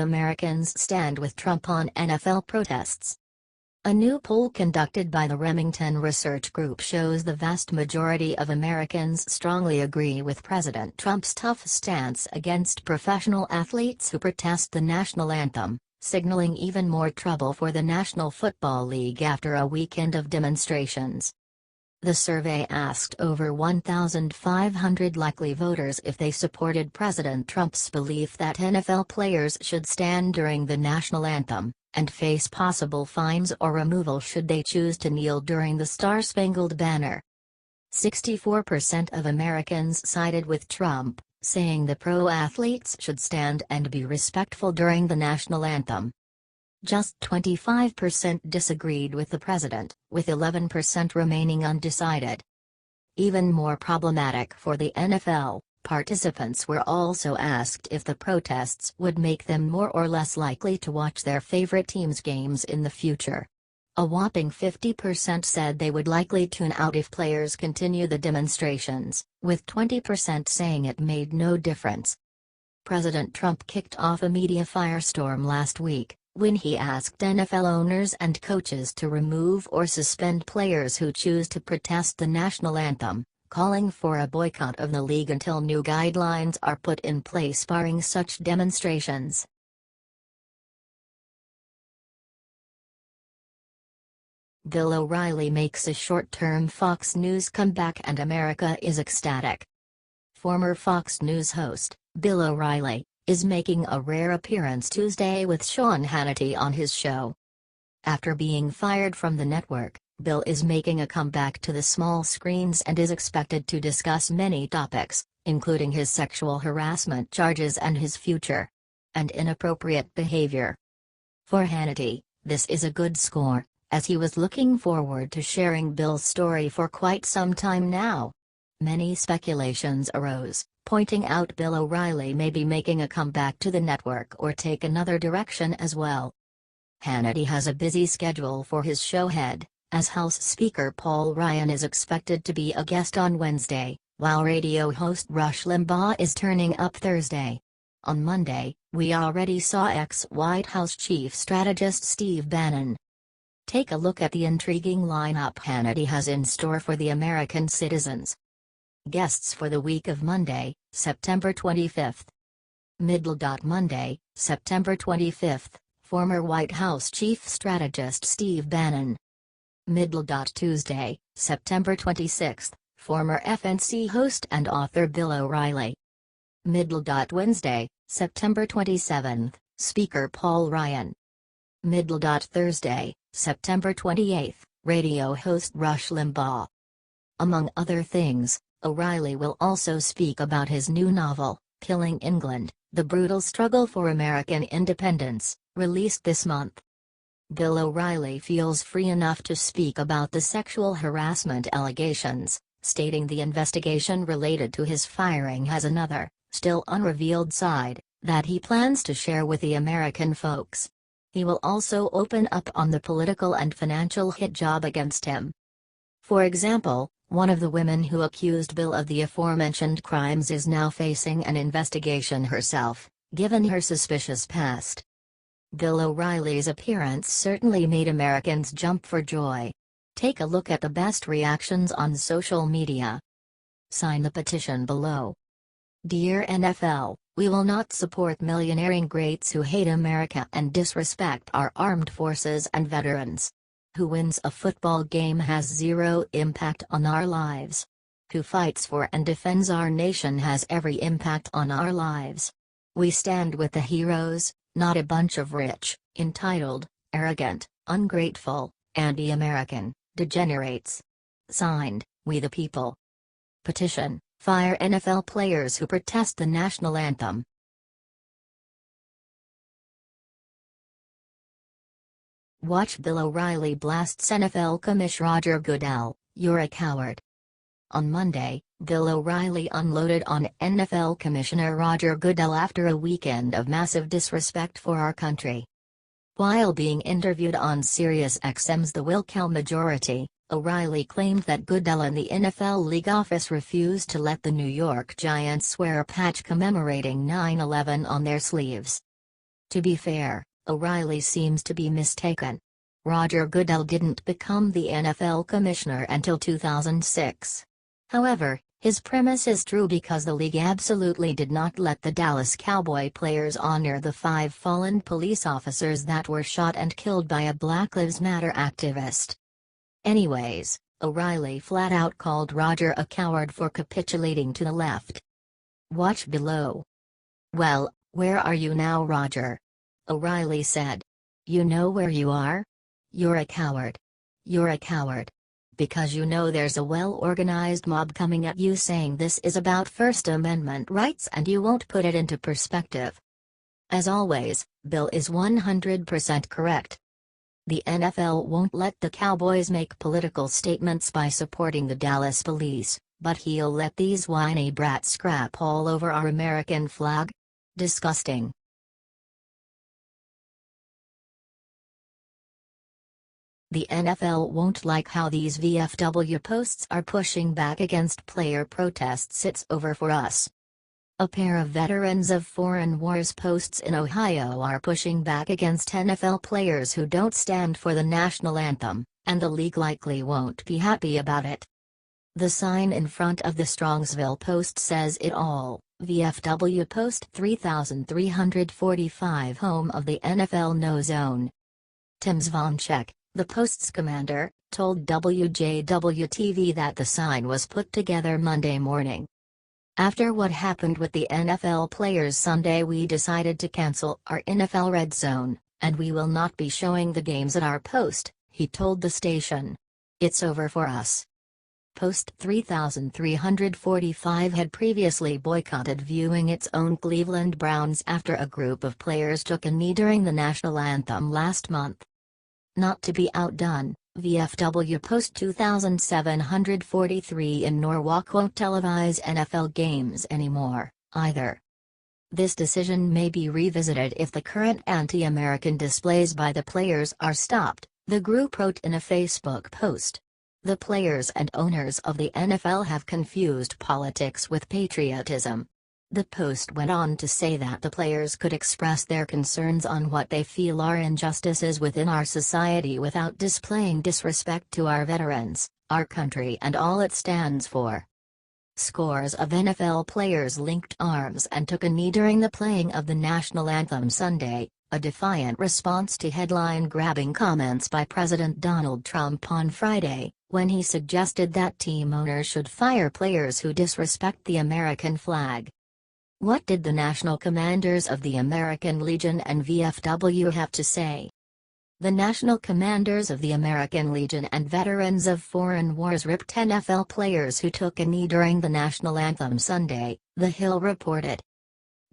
Americans stand with Trump on NFL protests. A new poll conducted by the Remington Research Group shows the vast majority of Americans strongly agree with President Trump's tough stance against professional athletes who protest the national anthem, signaling even more trouble for the National Football League after a weekend of demonstrations. The survey asked over 1,500 likely voters if they supported President Trump's belief that NFL players should stand during the national anthem, and face possible fines or removal should they choose to kneel during the Star-Spangled Banner. 64% of Americans sided with Trump, saying the pro athletes should stand and be respectful during the national anthem. Just 25% disagreed with the president, with 11% remaining undecided. Even more problematic for the NFL, participants were also asked if the protests would make them more or less likely to watch their favorite team's games in the future. A whopping 50% said they would likely tune out if players continue the demonstrations, with 20% saying it made no difference. President Trump kicked off a media firestorm last week, when he asked NFL owners and coaches to remove or suspend players who choose to protest the national anthem, calling for a boycott of the league until new guidelines are put in place barring such demonstrations. Bill O'Reilly makes a short-term Fox News comeback and America is ecstatic. Former Fox News host, Bill O'Reilly, is making a rare appearance Tuesday with Sean Hannity on his show. After being fired from the network, Bill is making a comeback to the small screens and is expected to discuss many topics, including his sexual harassment charges and his future and inappropriate behavior. For Hannity, this is a good score, as he was looking forward to sharing Bill's story for quite some time now. Many speculations arose, pointing out Bill O'Reilly may be making a comeback to the network or take another direction as well. Hannity has a busy schedule for his show ahead, as House Speaker Paul Ryan is expected to be a guest on Wednesday, while radio host Rush Limbaugh is turning up Thursday. On Monday, we already saw ex-White House chief strategist Steve Bannon. Take a look at the intriguing lineup Hannity has in store for the American citizens. Guests for the week of Monday, September 25th. Monday, September 25th, former White House chief strategist Steve Bannon. Tuesday, September 26th, former FNC host and author Bill O'Reilly. Wednesday, September 27th, Speaker Paul Ryan. Thursday, September 28th, radio host Rush Limbaugh. Among other things, O'Reilly will also speak about his new novel, Killing England, The Brutal Struggle for American Independence, released this month. Bill O'Reilly feels free enough to speak about the sexual harassment allegations, stating the investigation related to his firing has another, still unrevealed side, that he plans to share with the American folks. He will also open up on the political and financial hit job against him. For example, one of the women who accused Bill of the aforementioned crimes is now facing an investigation herself, given her suspicious past. Bill O'Reilly's appearance certainly made Americans jump for joy. Take a look at the best reactions on social media. Sign the petition below. Dear NFL, we will not support millionairing greats who hate America and disrespect our armed forces and veterans. Who wins a football game has zero impact on our lives. Who fights for and defends our nation has every impact on our lives. We stand with the heroes, not a bunch of rich, entitled, arrogant, ungrateful, anti-American degenerates. Signed, We the People. Petition, fire NFL players who protest the national anthem. Watch Bill O'Reilly blasts NFL Commissioner Roger Goodell, "You're a coward." On Monday, Bill O'Reilly unloaded on NFL Commissioner Roger Goodell after a weekend of massive disrespect for our country. While being interviewed on SiriusXM's The Wilkel Majority, O'Reilly claimed that Goodell and the NFL league office refused to let the New York Giants wear a patch commemorating 9/11 on their sleeves. To be fair, O'Reilly seems to be mistaken. Roger Goodell didn't become the NFL commissioner until 2006. However, his premise is true because the league absolutely did not let the Dallas Cowboy players honor the 5 fallen police officers that were shot and killed by a Black Lives Matter activist. Anyways, O'Reilly flat out called Roger a coward for capitulating to the left. Watch below. "Well, where are you now, Roger?" O'Reilly said. "You know where you are? You're a coward. You're a coward. Because you know there's a well-organized mob coming at you saying this is about First Amendment rights and you won't put it into perspective." As always, Bill is 100% correct. The NFL won't let the Cowboys make political statements by supporting the Dallas police, but he'll let these whiny brats scrap all over our American flag? Disgusting. The NFL won't like how these VFW posts are pushing back against player protests. "It's over for us." A pair of veterans of foreign wars posts in Ohio are pushing back against NFL players who don't stand for the national anthem, and the league likely won't be happy about it. The sign in front of the Strongsville Post says it all. VFW Post 3345, home of the NFL No Zone. Tim Zvonchek, the Post's commander, told WJW-TV that the sign was put together Monday morning. "After what happened with the NFL players Sunday, we decided to cancel our NFL Red Zone, and we will not be showing the games at our post," he told the station. "It's over for us." Post 3345 had previously boycotted viewing its own Cleveland Browns after a group of players took a knee during the national anthem last month. Not to be outdone, VFW Post 2743 in Norwalk won't televise NFL games anymore, either. This decision may be revisited if the current anti-American displays by the players are stopped, the group wrote in a Facebook post. The players and owners of the NFL have confused politics with patriotism. The Post went on to say that the players could express their concerns on what they feel are injustices within our society without displaying disrespect to our veterans, our country and all it stands for. Scores of NFL players linked arms and took a knee during the playing of the national anthem Sunday, a defiant response to headline-grabbing comments by President Donald Trump on Friday, when he suggested that team owners should fire players who disrespect the American flag. What did the national commanders of the American Legion and VFW have to say? The national commanders of the American Legion and veterans of foreign wars ripped NFL players who took a knee during the national anthem Sunday, The Hill reported.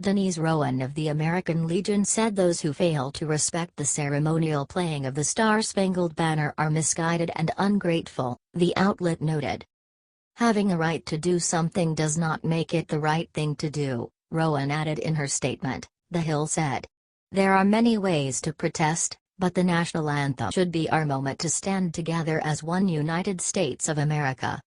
Denise Rowan of the American Legion said those who fail to respect the ceremonial playing of the Star-Spangled Banner are misguided and ungrateful, the outlet noted. Having a right to do something does not make it the right thing to do, Rowan added in her statement, The Hill said. There are many ways to protest, but the national anthem should be our moment to stand together as one United States of America.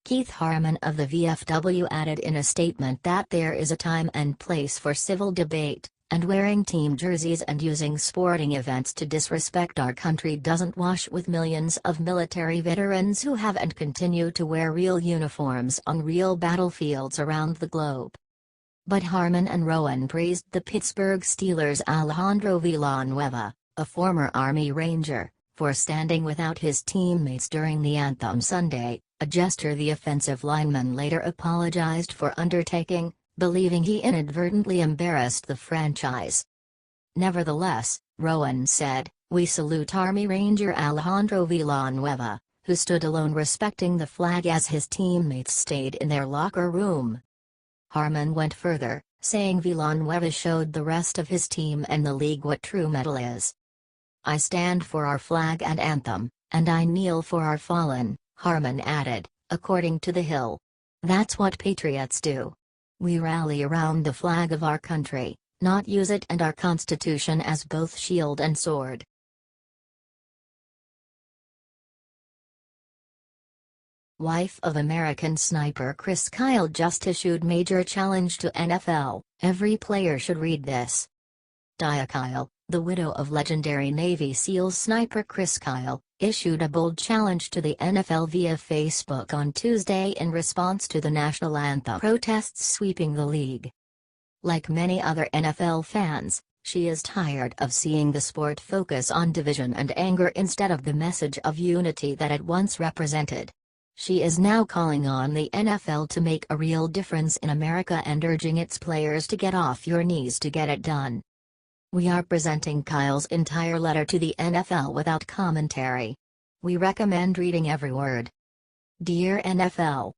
Keith Harmon of the VFW added in a statement that there is a time and place for civil debate, and wearing team jerseys and using sporting events to disrespect our country doesn't wash with millions of military veterans who have and continue to wear real uniforms on real battlefields around the globe. But Harmon and Rowan praised the Pittsburgh Steelers' Alejandro Villanueva, a former Army Ranger, for standing without his teammates during the anthem Sunday, a gesture the offensive lineman later apologized for undertaking, believing he inadvertently embarrassed the franchise. Nevertheless, Rowan said, "We salute Army Ranger Alejandro Villanueva, who stood alone respecting the flag as his teammates stayed in their locker room." Harmon went further, saying Villanueva showed the rest of his team and the league what true metal is. "I stand for our flag and anthem, and I kneel for our fallen," Harmon added, according to The Hill. "That's what patriots do. We rally around the flag of our country, not use it and our Constitution as both shield and sword." Wife of American sniper Chris Kyle just issued major challenge to NFL, every player should read this. Taya Kyle, the widow of legendary Navy SEALs sniper Chris Kyle, issued a bold challenge to the NFL via Facebook on Tuesday in response to the national anthem protests sweeping the league. Like many other NFL fans, she is tired of seeing the sport focus on division and anger instead of the message of unity that it once represented. She is now calling on the NFL to make a real difference in America and urging its players to get off your knees to get it done. We are presenting Kyle's entire letter to the NFL without commentary. We recommend reading every word. Dear NFL,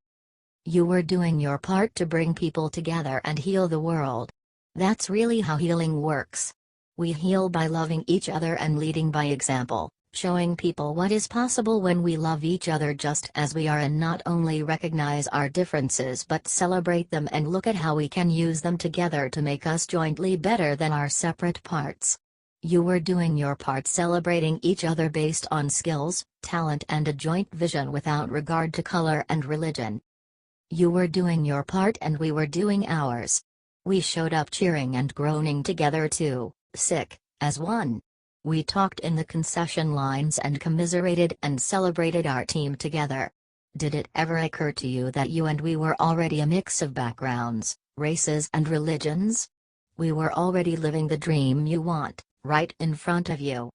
you were doing your part to bring people together and heal the world. That's really how healing works. We heal by loving each other and leading by example, showing people what is possible when we love each other just as we are and not only recognize our differences but celebrate them and look at how we can use them together to make us jointly better than our separate parts. You were doing your part celebrating each other based on skills, talent and a joint vision without regard to color and religion. You were doing your part and we were doing ours. We showed up cheering and groaning together too, sick, as one. We talked in the concession lines and commiserated and celebrated our team together. Did it ever occur to you that you and we were already a mix of backgrounds, races and religions? We were already living the dream you want, right in front of you.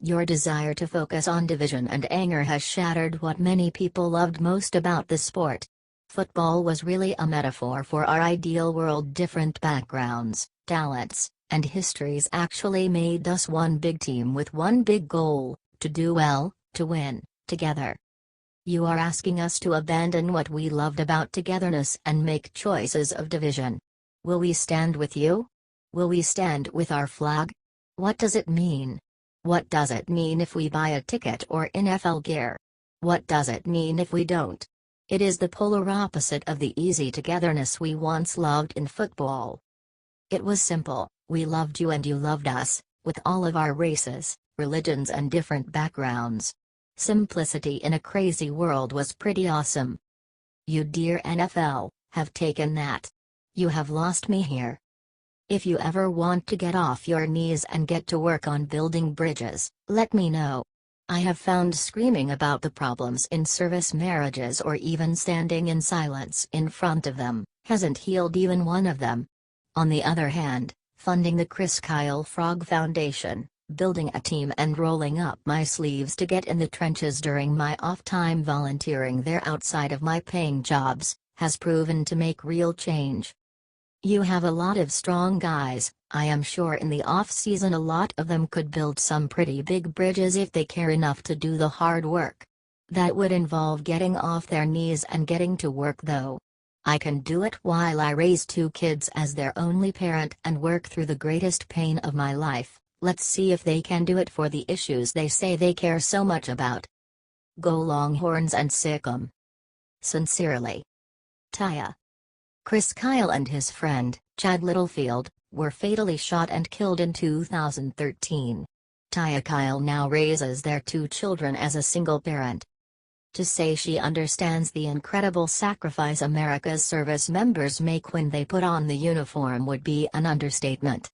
Your desire to focus on division and anger has shattered what many people loved most about the sport. Football was really a metaphor for our ideal world. Different backgrounds, talents, and histories actually made us one big team with one big goal, to do well, to win, together. You are asking us to abandon what we loved about togetherness and make choices of division. Will we stand with you? Will we stand with our flag? What does it mean? What does it mean if we buy a ticket or NFL gear? What does it mean if we don't? It is the polar opposite of the easy togetherness we once loved in football. It was simple, we loved you and you loved us, with all of our races, religions and different backgrounds. Simplicity in a crazy world was pretty awesome. You, dear NFL, have taken that. You have lost me here. If you ever want to get off your knees and get to work on building bridges, let me know. I have found screaming about the problems in service marriages or even standing in silence in front of them hasn't healed even one of them. On the other hand, funding the Chris Kyle Frog Foundation, building a team and rolling up my sleeves to get in the trenches during my off time volunteering there outside of my paying jobs, has proven to make real change. You have a lot of strong guys. I am sure in the off-season a lot of them could build some pretty big bridges if they care enough to do the hard work. That would involve getting off their knees and getting to work though. I can do it while I raise 2 kids as their only parent and work through the greatest pain of my life. Let's see if they can do it for the issues they say they care so much about. Go Longhorns and sick 'em. Sincerely. Taya. Chris Kyle and his friend, Chad Littlefield, were fatally shot and killed in 2013. Taya Kyle now raises their 2 children as a single parent. To say she understands the incredible sacrifice America's service members make when they put on the uniform would be an understatement.